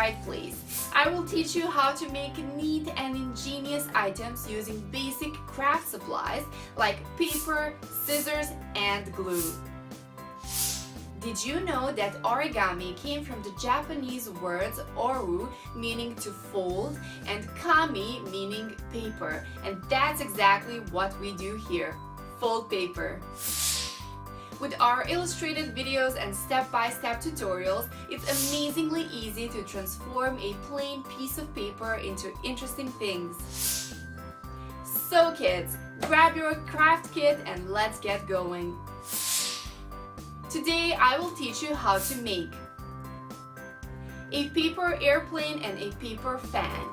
right place. I will teach you how to make neat and ingenious items using basic craft supplies like paper, scissors, and glue. Did you know that origami came from the Japanese words oru, meaning to fold, and kami, meaning paper? And that's exactly what we do here. Fold paper. With our illustrated videos and step-by-step tutorials, it's amazingly easy to transform a plain piece of paper into interesting things. So kids, grab your craft kit and let's get going. Today I will teach you how to make a paper airplane and a paper fan.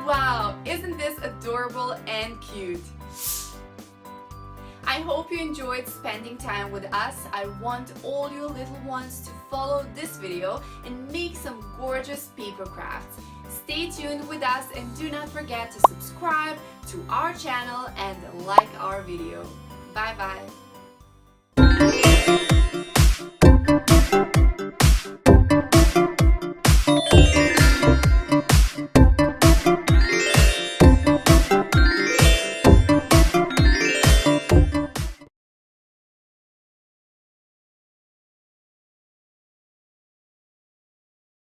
Wow, isn't this adorable and cute? I hope you enjoyed spending time with us. I want all you little ones to follow this video and make some gorgeous paper crafts. Stay tuned with us and do not forget to subscribe to our channel and like our video. Bye bye.